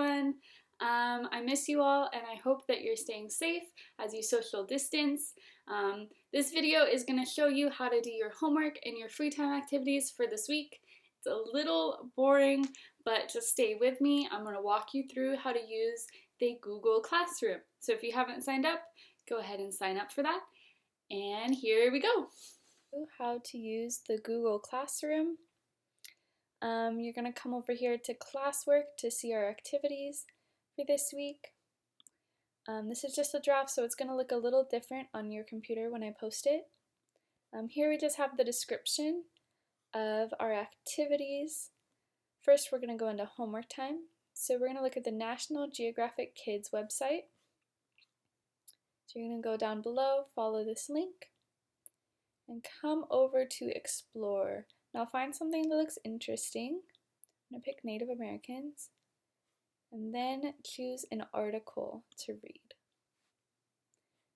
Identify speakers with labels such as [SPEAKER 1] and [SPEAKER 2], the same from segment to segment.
[SPEAKER 1] everyone. I miss you all, and I hope that you're staying safe as you social distance. This video is going to show you how to do your homework and your free time activities for this week. It's a little boring, but just stay with me. I'm going to walk you through how to use the Google Classroom. So if you haven't signed up, go ahead and sign up for that. And here we go. How to use the Google Classroom. You're going to come over here to classwork to see our activities for this week. This is just a draft, so it's going to look a little different on your computer when I post it. Here we just have the description of our activities. First, we're going to go into homework time. So we're going to look at the National Geographic Kids website. So you're going to go down below, follow this link, and come over to Explore. Now find something that looks interesting. I'm going to pick Native Americans, and then choose an article to read.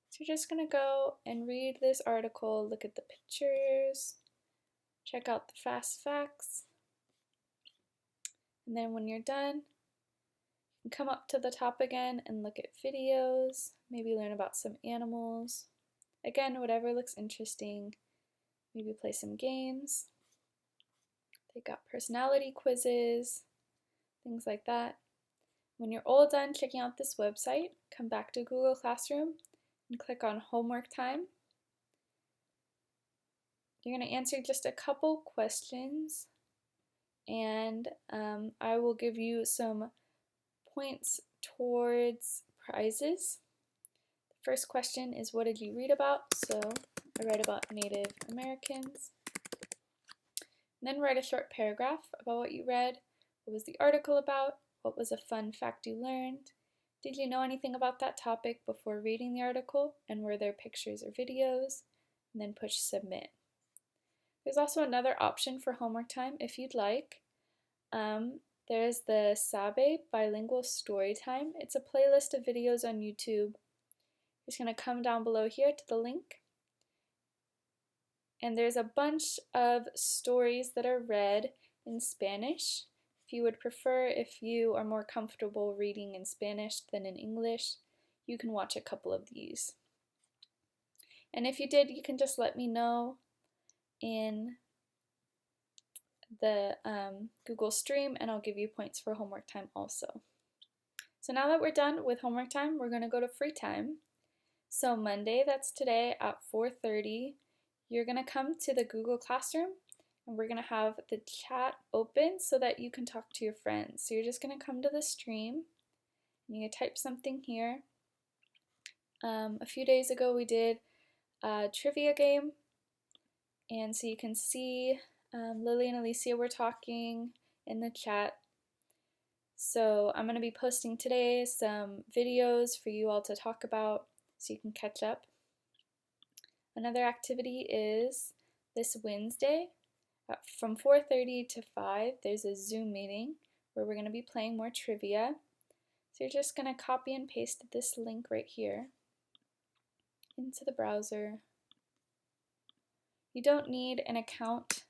[SPEAKER 1] So you're just going to go and read this article, look at the pictures, check out the fast facts, and then when you're done, you can come up to the top again and look at videos, maybe learn about some animals. Again, whatever looks interesting, maybe play some games. They got personality quizzes, things like that. When you're all done checking out this website, come back to Google Classroom and click on Homework Time. You're going to answer just a couple questions, and I will give you some points towards prizes. The first question is, what did you read about? So I read about Native Americans. And then write a short paragraph about what you read. What was the article about? What was a fun fact you learned? Did you know anything about that topic before reading the article? And were there pictures or videos? And then push submit. There's also another option for homework time if you'd like. There's the Sabe Bilingual Storytime. It's a playlist of videos on YouTube. You're just going to come down below here to the link. And there's a bunch of stories that are read in Spanish. If you would prefer, if you are more comfortable reading in Spanish than in English, you can watch a couple of these. And if you did, you can just let me know in the Google Stream, and I'll give you points for homework time also. So now that we're done with homework time, we're going to go to free time. So Monday, that's today at 4:30, you're going to come to the Google Classroom, and we're going to have the chat open so that you can talk to your friends. So you're just going to come to the stream, and you type something here. A few days ago we did a trivia game, and so you can see Lily and Alicia were talking in the chat. So I'm going to be posting today some videos for you all to talk about so you can catch up. Another activity is this Wednesday from 4:30 to 5. There's a Zoom meeting where we're going to be playing more trivia. So you're just going to copy and paste this link right here into the browser. You don't need an account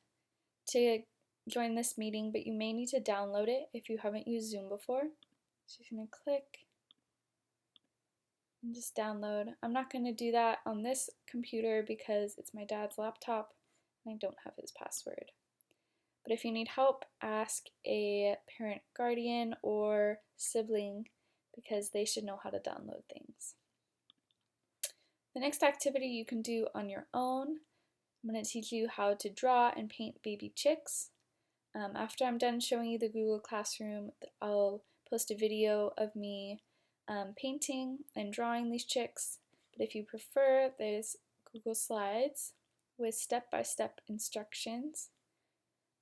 [SPEAKER 1] to join this meeting, but you may need to download it if you haven't used Zoom before. So you're going to click and just download. I'm not going to do that on this computer because it's my dad's laptop and I don't have his password. But if you need help, ask a parent, guardian, or sibling because they should know how to download things. The next activity you can do on your own. I'm going to teach you how to draw and paint baby chicks. After I'm done showing you the Google Classroom, I'll post a video of me painting and drawing these chicks. But if you prefer, there's Google Slides with step-by-step instructions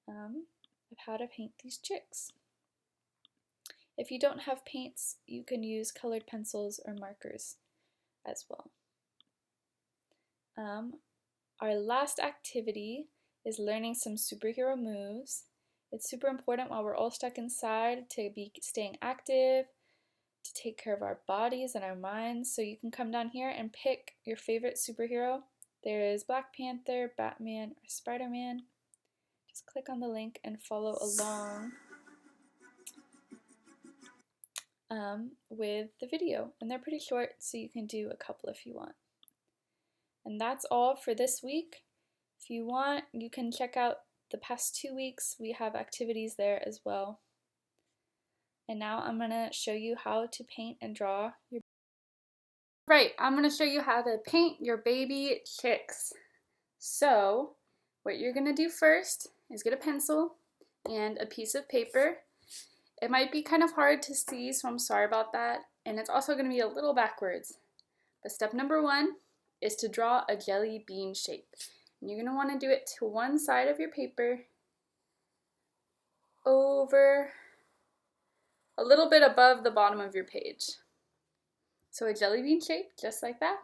[SPEAKER 1] of how to paint these chicks. If you don't have paints, you can use colored pencils or markers as well. Our last activity is learning some superhero moves. It's super important while we're all stuck inside to be staying active, to take care of our bodies and our minds. So you can come down here and pick your favorite superhero. There is Black Panther, Batman, or Spider-Man. Just click on the link and follow along. with the video. And they're pretty short, so you can do a couple if you want. And that's all for this week. If you want, you can check out the past 2 weeks. We have activities there as well. And now I'm going to show you how to paint and draw your I'm going to show you how to paint your baby chicks. So, what you're going to do first is get a pencil and a piece of paper. It might be kind of hard to see, so I'm sorry about that. And it's also going to be a little backwards. But step number 1 is to draw a jelly bean shape. And you're going to want to do it to one side of your paper, over a little bit above the bottom of your page. So a jelly bean shape, just like that.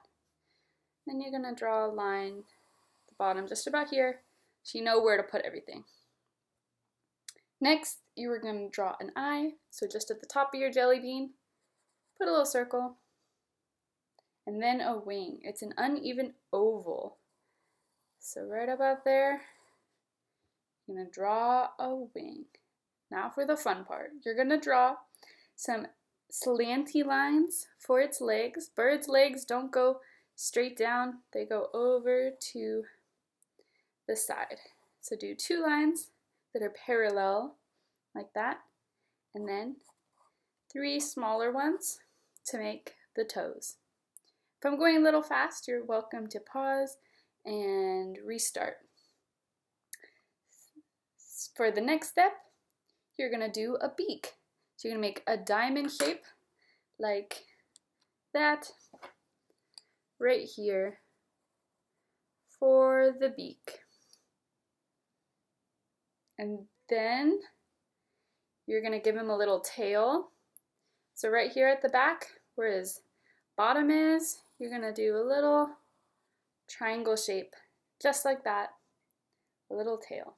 [SPEAKER 1] Then you're going to draw a line at the bottom just about here, so you know where to put everything. Next, you are going to draw an eye. So just at the top of your jelly bean, put a little circle. And then a wing. It's an uneven oval. So right about there, you're going to draw a wing. Now for the fun part. You're going to draw some slanty lines for its legs. Birds' legs don't go straight down, they go over to the side. So do 2 lines that are parallel, like that, and then 3 smaller ones to make the toes. If I'm going a little fast, you're welcome to pause and restart. For the next step, you're going to do a beak. So you're going to make a diamond shape like that right here for the beak. And then you're going to give him a little tail. So right here at the back where his bottom is, you're going to do a little triangle shape just like that, a little tail.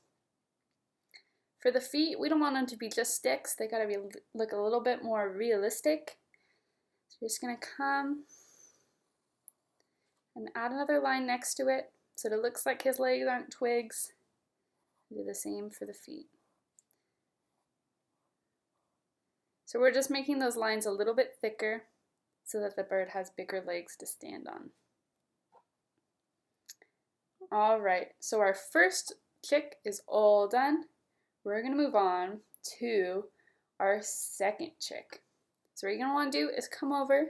[SPEAKER 1] For the feet, we don't want them to be just sticks. They gotta look a little bit more realistic. So you're just gonna come and add another line next to it so that it looks like his legs aren't twigs. Do the same for the feet. So we're just making those lines a little bit thicker so that the bird has bigger legs to stand on. All right, so our first chick is all done. We're going to move on to our second chick. So what you're going to want to do is come over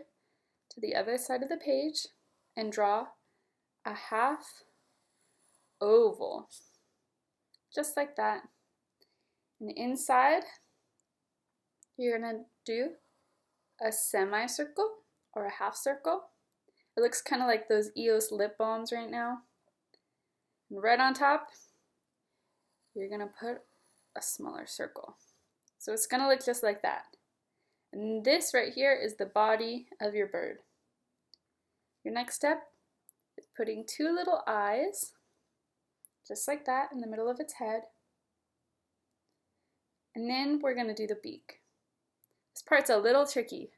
[SPEAKER 1] to the other side of the page and draw a half oval, just like that. And inside, you're going to do a semicircle or a half circle. It looks kind of like those EOS lip balms right now. And right on top, you're going to put a smaller circle. So it's going to look just like that. And this right here is the body of your bird. Your next step is putting 2 little eyes, just like that, in the middle of its head. And then we're going to do the beak. This part's a little tricky,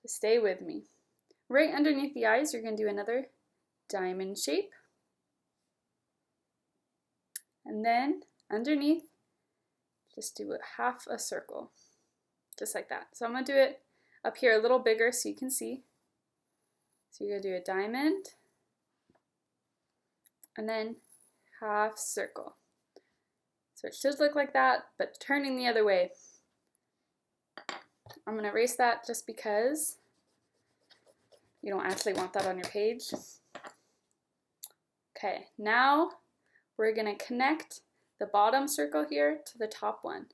[SPEAKER 1] so stay with me. Right underneath the eyes, you're going to do another diamond shape. And then underneath, just do half a circle, just like that. So I'm going to do it up here a little bigger so you can see. So you're going to do a diamond, and then half circle. So it should look like that, but turning the other way. I'm going to erase that just because you don't actually want that on your page. Okay, now we're going to connect the bottom circle here to the top one.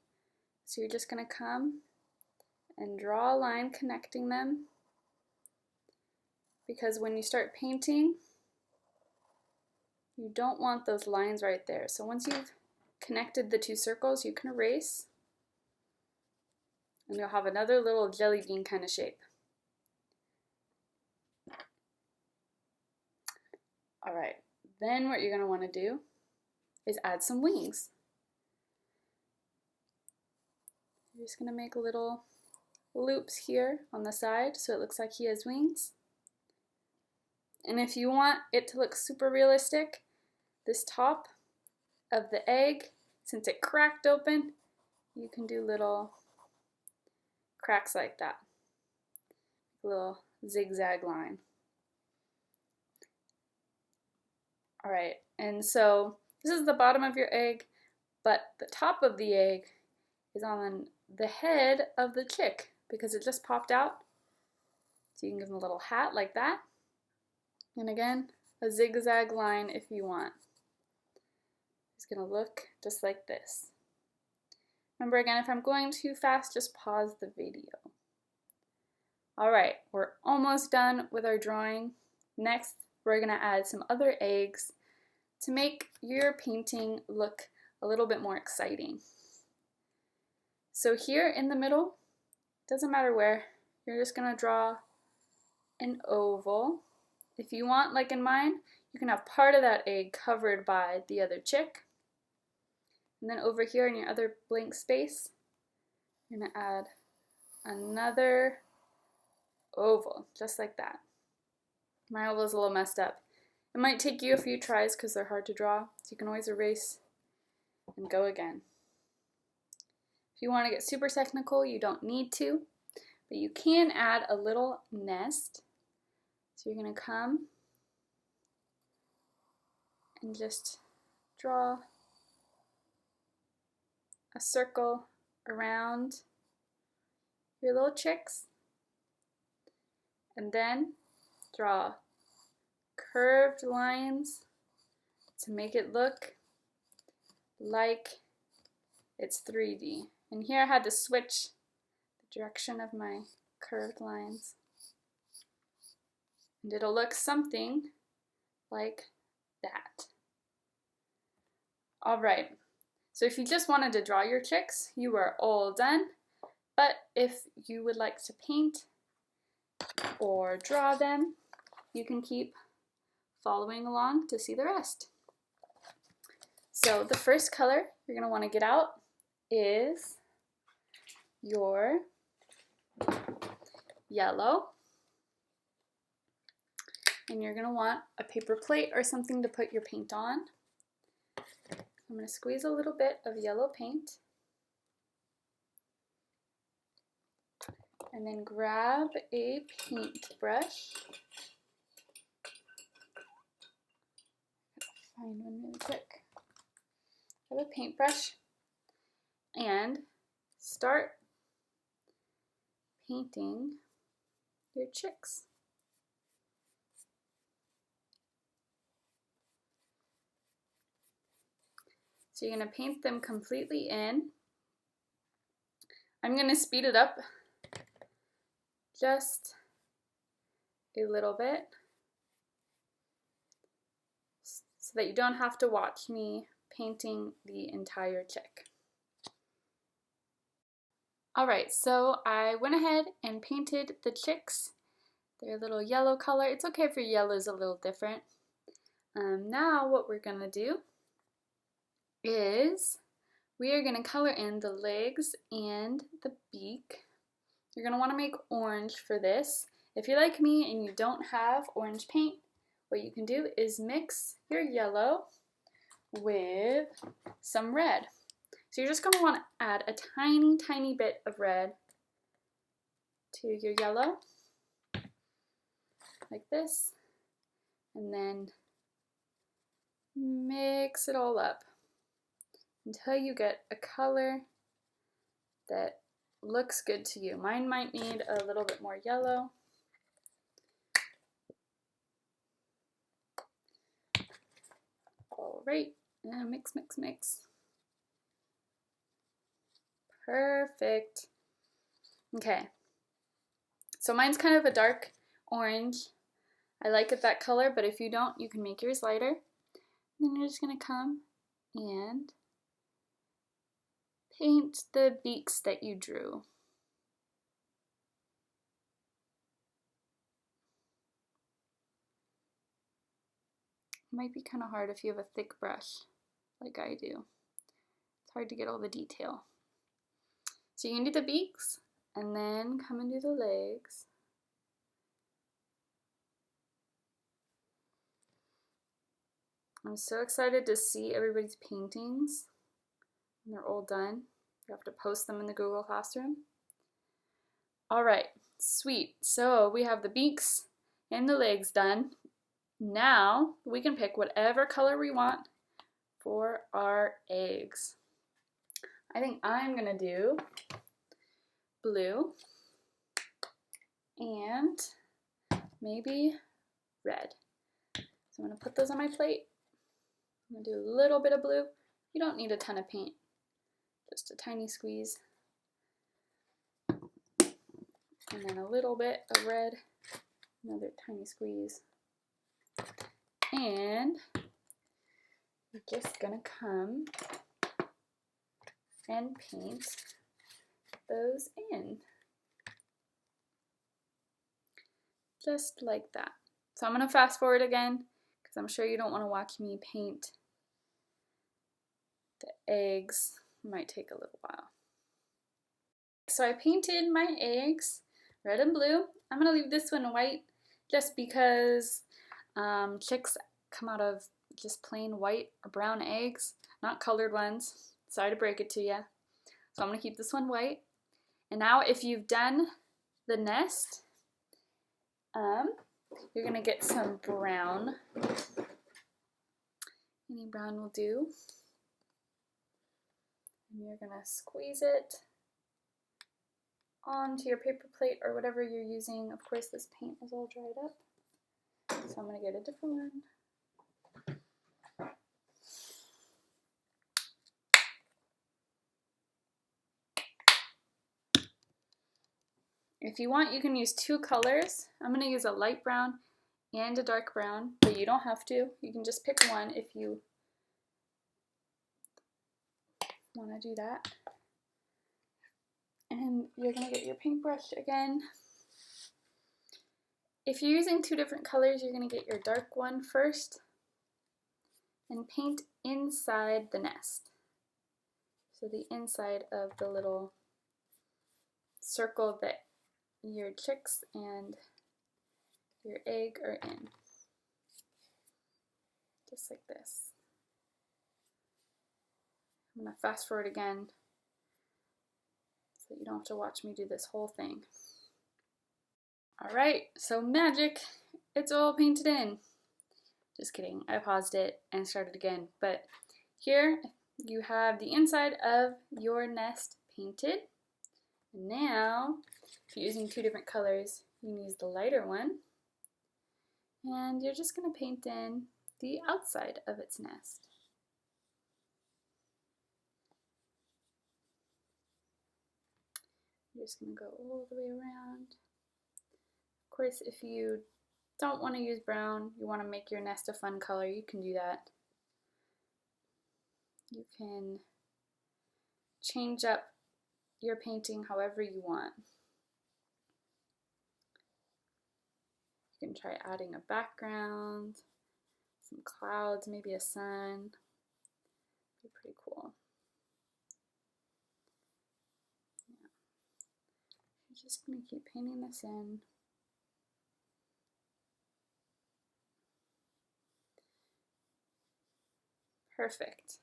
[SPEAKER 1] So you're just going to come and draw a line connecting them, because when you start painting, you don't want those lines right there. So once you've connected the 2 circles, you can erase, and you'll have another little jelly bean kind of shape. All right, then what you're going to want to do is add some wings. You're just going to make little loops here on the side so it looks like he has wings. And if you want it to look super realistic, this top of the egg, since it cracked open, you can do little cracks like that. little zigzag line. All right, and so this is the bottom of your egg, but the top of the egg is on the head of the chick because it just popped out. So you can give them a little hat like that. And again, a zigzag line if you want. It's gonna look just like this. Remember again, if I'm going too fast, just pause the video. All right, we're almost done with our drawing. Next, we're gonna add some other eggs to make your painting look a little bit more exciting. So here in the middle, doesn't matter where, you're just gonna draw an oval. If you want, like in mine, you can have part of that egg covered by the other chick. And then over here in your other blank space, you're gonna add another oval, just like that. My oval is a little messed up. It might take you a few tries because they're hard to draw, so you can always erase and go again. If you want to get super technical, you don't need to, but you can add a little nest. So you're going to come and just draw a circle around your little chicks, and then draw curved lines to make it look like it's 3D. And here I had to switch the direction of my curved lines. And it'll look something like that. All right, so if you just wanted to draw your chicks, you are all done. But if you would like to paint or draw them, you can keep following along to see the rest. So the first color you're going to want to get out is your yellow. And you're going to want a paper plate or something to put your paint on. I'm going to squeeze a little bit of yellow paint. And then grab a paintbrush. Find one really quick. Grab a paintbrush and start painting your chicks. So you're going to paint them completely in. I'm going to speed it up just a little bit so that you don't have to watch me painting the entire chick. Alright, so I went ahead and painted the chicks. They're a little yellow color. It's okay if your yellow is a little different. Now what we're going to do is we are going to color in the legs and the beak. You're going to want to make orange for this. If you're like me and you don't have orange paint, what you can do is mix your yellow with some red. So you're just going to want to add a tiny, tiny bit of red to your yellow, like this, and then mix it all up until you get a color that looks good to you. Mine might need a little bit more yellow. All right, now mix, mix, mix. Perfect. Okay, so mine's kind of a dark orange. I like it that color, but if you don't, you can make yours lighter. And then you're just gonna come and paint the beaks that you drew. It might be kind of hard if you have a thick brush like I do. It's hard to get all the detail. So you can do the beaks and then come and do the legs. I'm so excited to see everybody's paintings when they're all done. You have to post them in the Google Classroom. All right, sweet. So we have the beaks and the legs done. Now we can pick whatever color we want for our eggs. I think I'm gonna do blue and maybe red. So I'm gonna put those on my plate. I'm gonna do a little bit of blue. You don't need a ton of paint, just a tiny squeeze. And then a little bit of red, another tiny squeeze. And we're just gonna come and paint those in. Just like that. So I'm gonna fast forward again because I'm sure you don't want to watch me paint the eggs. It might take a little while. So I painted my eggs red and blue. I'm gonna leave this one white just because chicks come out of just plain white or brown eggs, not colored ones. Sorry to break it to you. So I'm gonna keep this one white. And now if you've done the nest, you're gonna get some brown. Any brown will do. And you're gonna squeeze it onto your paper plate or whatever you're using. Of course, this paint is all dried up, so I'm gonna get a different one. If you want, you can use two colors. I'm gonna use a light brown and a dark brown, but you don't have to. You can just pick one if you wanna do that. And you're gonna get your paintbrush again. If you're using two different colors, you're gonna get your dark one first and paint inside the nest. So the inside of the little circle that your chicks and your egg are in. Just like this. I'm gonna fast forward again so you don't have to watch me do this whole thing. All right, so magic, it's all painted in. Just kidding, I paused it and started again. But here you have the inside of your nest painted. And now, if you're using two different colors, you can use the lighter one. And you're just gonna paint in the outside of its nest. You're just gonna go all the way around. Of course, if you don't want to use brown, you want to make your nest a fun color, you can do that. You can change up your painting however you want. You can try adding a background, some clouds, maybe a sun. Be pretty cool. Yeah. I'm just going to keep painting this in. Perfect.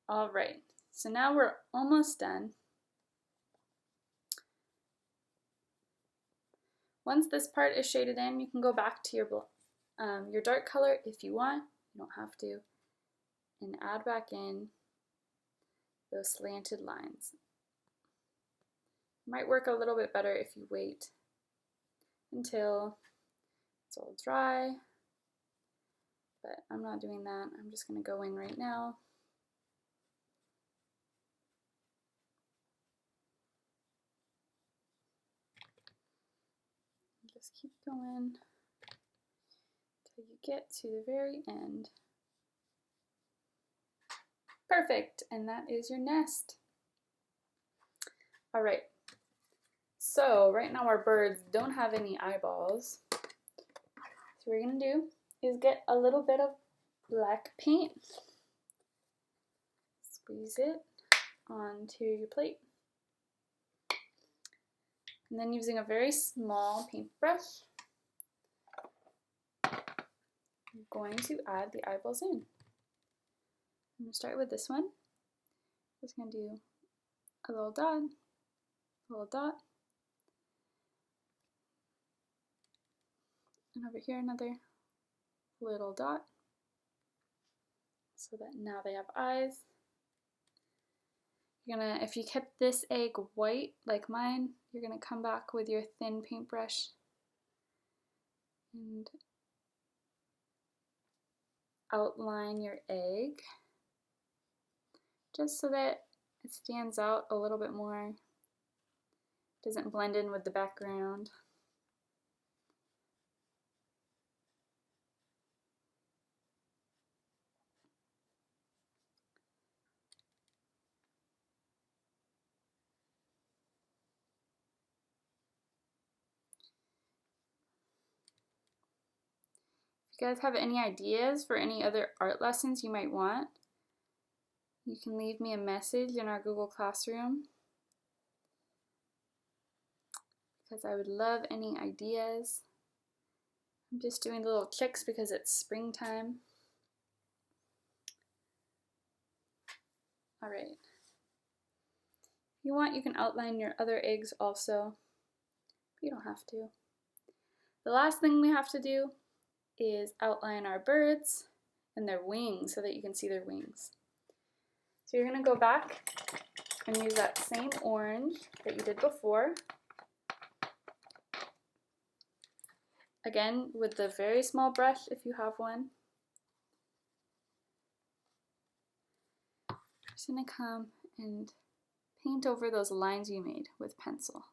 [SPEAKER 1] All right, so now we're almost done. Once this part is shaded in, you can go back to your dark color if you want. You don't have to. And add back in those slanted lines. Might work a little bit better if you wait until it's all dry, but I'm not doing that. I'm just going to go in right now. Just keep going until you get to the very end. Perfect, and that is your nest. All right, so right now our birds don't have any eyeballs. So what we're gonna do is get a little bit of black paint, squeeze it onto your plate, and then using a very small paintbrush, I'm going to add the eyeballs in. I'm going to start with this one. I'm just going to do a little dot, a little dot. And over here another little dot, so that now they have eyes. You're gonna, if you kept this egg white like mine, you're gonna come back with your thin paintbrush and outline your egg just so that it stands out a little bit more, doesn't blend in with the background. If you guys have any ideas for any other art lessons you might want, you can leave me a message in our Google Classroom, because I would love any ideas. I'm just doing little checks because it's springtime. All right. If you want, you can outline your other eggs also, but you don't have to. The last thing we have to do is outline our birds and their wings so that you can see their wings. So you're going to go back and use that same orange that you did before. Again, with the very small brush if you have one. I'm just going to come and paint over those lines you made with pencil.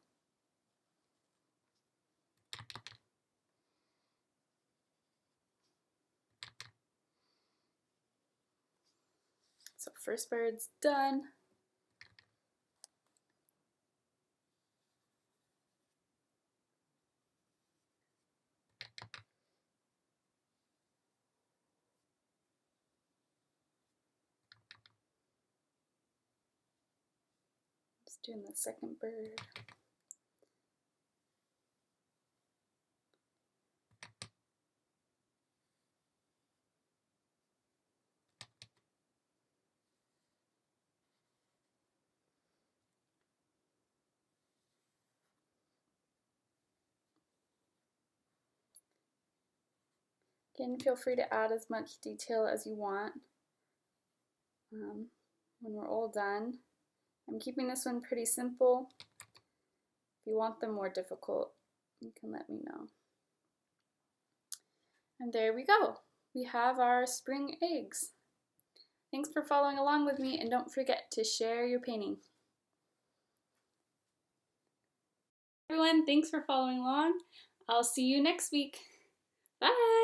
[SPEAKER 1] So first bird's done. Just doing the second bird. Again, feel free to add as much detail as you want when we're all done. I'm keeping this one pretty simple. If you want them more difficult, you can let me know. And there we go. We have our spring eggs. Thanks for following along with me, and don't forget to share your painting. Everyone, thanks for following along. I'll see you next week. Bye!